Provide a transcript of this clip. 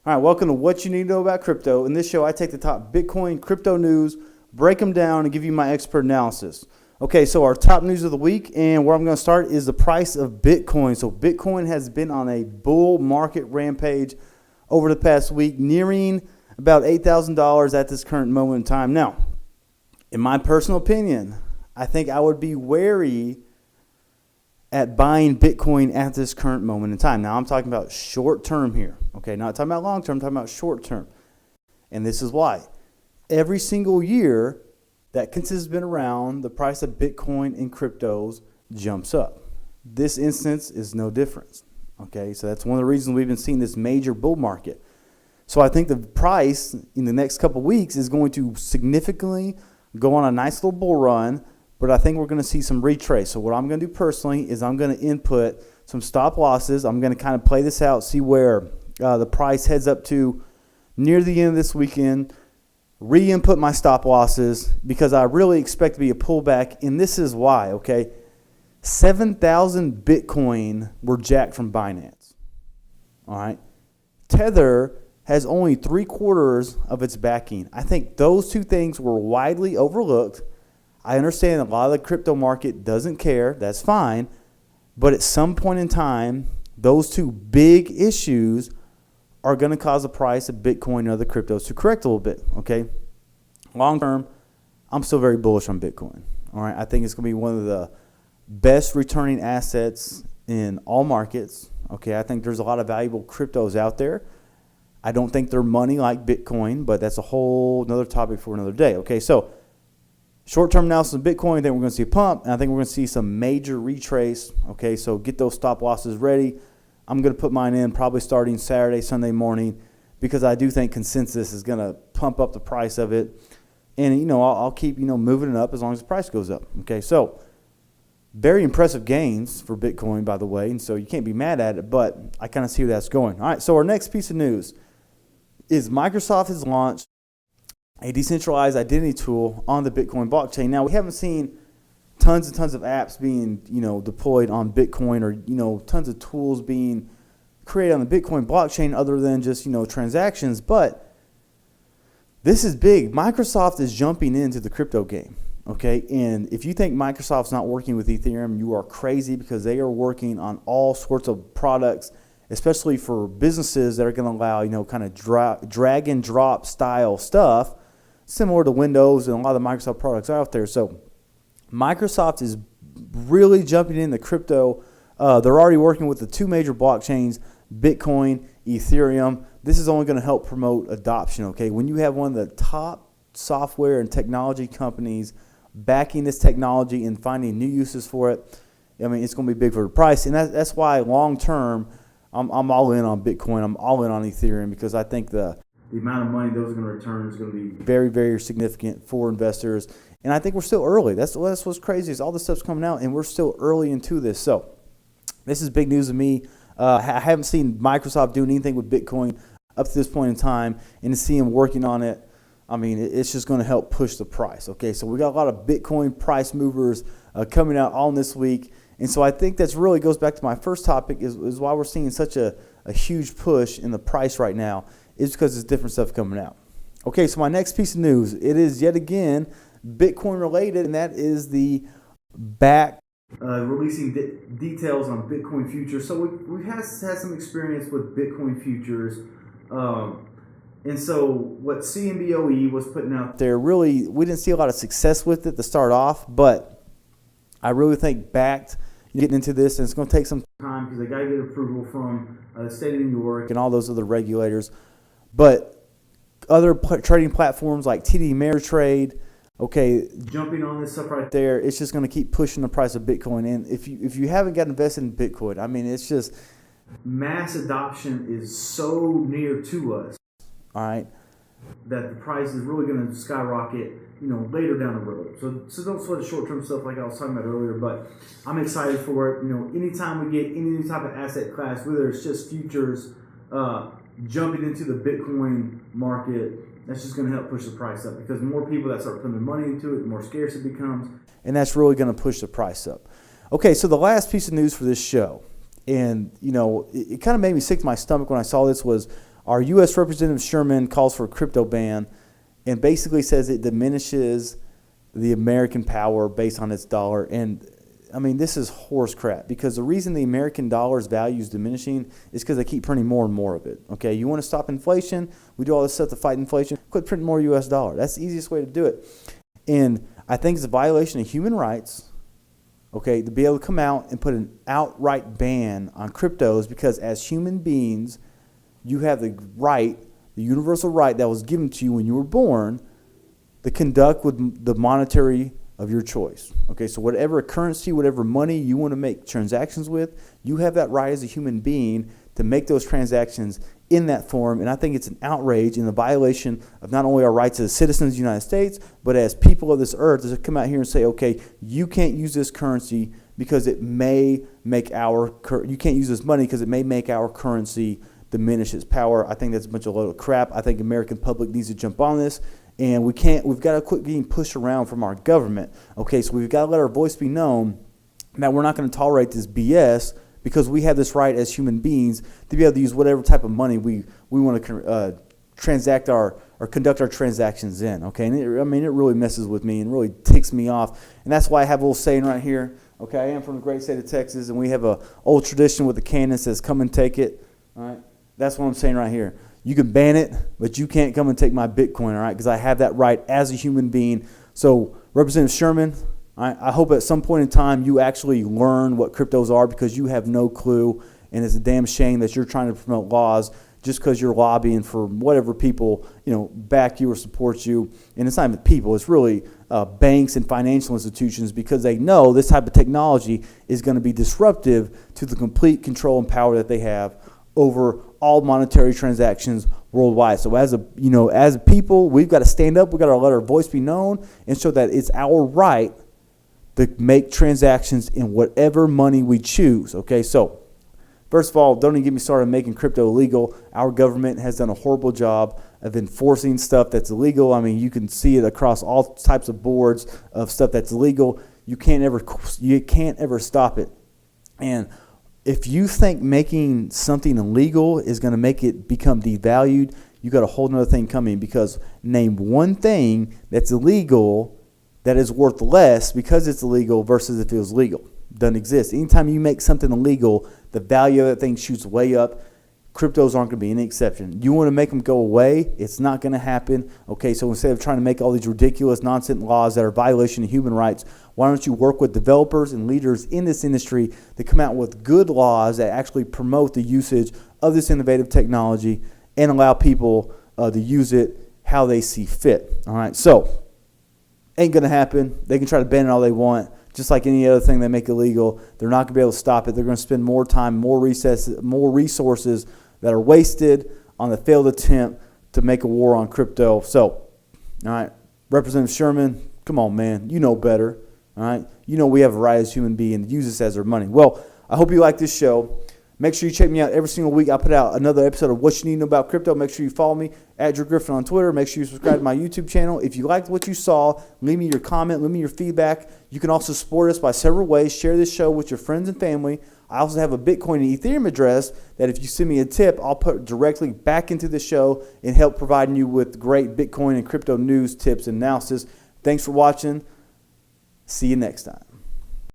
All right, welcome to What You Need to Know About Crypto. In this show, I take the top Bitcoin crypto news, break them down, and give you my expert analysis. Okay, so our top news of the week, and where I'm going to start is the price of Bitcoin. So Bitcoin has been on a bull market rampage over the past week, nearing about $8,000 at this current moment in time. Now, in my personal opinion, I think I would be wary at buying Bitcoin at this current moment in time. Now, I'm talking about short term here. Okay, not talking about long term, I'm talking about short term. And this is why. Every single year that Consensus has been around, the price of Bitcoin and cryptos jumps up. This instance is no different. Okay, so that's one of the reasons we've been seeing this major bull market. So I think the price in the next couple of weeks is going to significantly go on a nice little bull run, but I think we're going to see some retrace. So what I'm going to do personally is I'm going to input some stop losses. I'm going to kind of play this out, see where the price heads up to near the end of this weekend, re-input my stop losses because I really expect to be a pullback, and this is why, okay? 7,000 Bitcoin were jacked from Binance, all right? Tether has only 3/4 of its backing. I think those two things were widely overlooked. I understand a lot of the crypto market doesn't care. That's fine. But at some point in time, those two big issues are going to cause the price of Bitcoin and other cryptos to correct a little bit, okay? Long term, I'm still very bullish on Bitcoin, all right? I think it's going to be one of the best returning assets in all markets, okay? I think there's a lot of valuable cryptos out there. I don't think they're money like Bitcoin, but that's a whole another topic for another day, okay? So short-term analysis of Bitcoin, I think we're going to see a pump, and I think we're going to see some major retrace, okay? So get those stop losses ready. I'm going to put mine in probably starting Saturday, Sunday morning, because I do think Consensus is going to pump up the price of it. And, I'll keep, moving it up as long as the price goes up, okay? So very impressive gains for Bitcoin, by the way, and so you can't be mad at it, but I kind of see where that's going. All right, so our next piece of news is Microsoft has launched a decentralized identity tool on the Bitcoin blockchain. Now, we haven't seen tons and tons of apps being, deployed on Bitcoin or, tons of tools being created on the Bitcoin blockchain other than just, transactions. But this is big. Microsoft is jumping into the crypto game, okay? And if you think Microsoft's not working with Ethereum, you are crazy because they are working on all sorts of products, especially for businesses that are going to allow, kind of drag and drop style stuff, similar to Windows and a lot of the Microsoft products out there. So Microsoft is really jumping into crypto. They're already working with the two major blockchains, Bitcoin, Ethereum. This is only going to help promote adoption, okay? When you have one of the top software and technology companies backing this technology and finding new uses for it, I mean, it's going to be big for the price. And that's why long term, I'm all in on Bitcoin. I'm all in on Ethereum because I think the amount of money those are going to return is going to be very, very significant for investors. And I think we're still early. That's what's crazy is all this stuff's coming out, and we're still early into this. So this is big news to me. I haven't seen Microsoft doing anything with Bitcoin up to this point in time, and to see them working on it, I mean, it's just going to help push the price. Okay, so we got a lot of Bitcoin price movers coming out all this week. And so I think that's really goes back to my first topic is why we're seeing such a huge push in the price right now is because there's different stuff coming out. Okay, so my next piece of news, it is yet again Bitcoin related, and that is the back releasing details on Bitcoin futures. So we've had some experience with Bitcoin futures. And so what CMBOE was putting out there, really, we didn't see a lot of success with it to start off, but I really think backed getting into this, and it's going to take some time because they got to get approval from the state of New York and all those other regulators. But other trading platforms like TD Ameritrade, okay, jumping on this stuff right there, it's just going to keep pushing the price of Bitcoin. And if you haven't got invested in Bitcoin, I mean, it's just mass adoption is so near to us, all right, that the price is really going to skyrocket, later down the road. So don't sweat the short-term stuff like I was talking about earlier, but I'm excited for it. Anytime we get any new type of asset class, whether it's just futures, jumping into the Bitcoin market, that's just going to help push the price up because the more people that start putting their money into it, the more scarce it becomes, and that's really going to push the price up. Okay, so the last piece of news for this show, and it kind of made me sick to my stomach when I saw this, was our U.S. Representative Sherman calls for a crypto ban and basically says it diminishes the American power based on its dollar. And I mean, this is horse crap, because the reason the American dollar's value is diminishing is because they keep printing more and more of it. Okay, you want to stop inflation? We do all this stuff to fight inflation. Quit printing more U.S. dollar. That's the easiest way to do it. And I think it's a violation of human rights, okay, to be able to come out and put an outright ban on cryptos, because as human beings, you have the right, the universal right that was given to you when you were born, to conduct with the monetary of your choice. Okay, so whatever currency, whatever money you want to make transactions with, you have that right as a human being to make those transactions in that form. And I think it's an outrage and a violation of not only our rights as citizens of the United States, but as people of this earth, to come out here and say, okay, you can't use this currency because it may make you can't use this money because it may make our currency diminish its power. I think that's a bunch of load of crap. I think the American public needs to jump on this. And we've got to quit getting pushed around from our government. Okay, so we've got to let our voice be known that we're not going to tolerate this BS, because we have this right as human beings to be able to use whatever type of money we want to transact or conduct our transactions in. Okay, and it really messes with me and really ticks me off. And that's why I have a little saying right here. Okay, I am from the great state of Texas, and we have a old tradition with the cannon that says, "Come and take it." All right, that's what I'm saying right here. You can ban it, but you can't come and take my Bitcoin, all right? Because I have that right as a human being. So, Representative Sherman, I hope at some point in time you actually learn what cryptos are, because you have no clue. And it's a damn shame that you're trying to promote laws just because you're lobbying for whatever people, back you or support you. And it's not even people. It's really banks and financial institutions, because they know this type of technology is going to be disruptive to the complete control and power that they have over all monetary transactions worldwide. So as a people, we've got to stand up. We've got to let our voice be known and show that it's our right to make transactions in whatever money we choose. Okay, so first of all, don't even get me started on making crypto illegal. Our government has done a horrible job of enforcing stuff that's illegal. I mean, you can see it across all types of boards of stuff that's illegal. You can't ever stop it. And if you think making something illegal is going to make it become devalued, you got a whole nother thing coming, because name one thing that's illegal that is worth less because it's illegal versus if it was legal. Doesn't exist. Anytime you make something illegal, the value of that thing shoots way up. Cryptos aren't going to be any exception. You want to make them go away, it's not going to happen. Okay, so instead of trying to make all these ridiculous, nonsense laws that are a violation of human rights, why don't you work with developers and leaders in this industry to come out with good laws that actually promote the usage of this innovative technology and allow people to use it how they see fit. All right, so ain't going to happen. They can try to ban it all they want. Just like any other thing they make illegal, they're not going to be able to stop it. They're going to spend more time, more resources that are wasted on the failed attempt to make a war on crypto. So, all right, Representative Sherman, come on, man. You know better. All right, we have a right as human beings to use this as our money. Well, I hope you like this show. Make sure you check me out every single week. I put out another episode of What You Need to Know About Crypto. Make sure you follow me at Drew Griffin on Twitter. Make sure you subscribe to my YouTube channel. If you liked what you saw, leave me your comment, leave me your feedback. You can also support us by several ways. Share this show with your friends and family. I also have a Bitcoin and Ethereum address that if you send me a tip, I'll put directly back into the show and help providing you with great Bitcoin and crypto news, tips, and analysis. Thanks for watching. See you next time.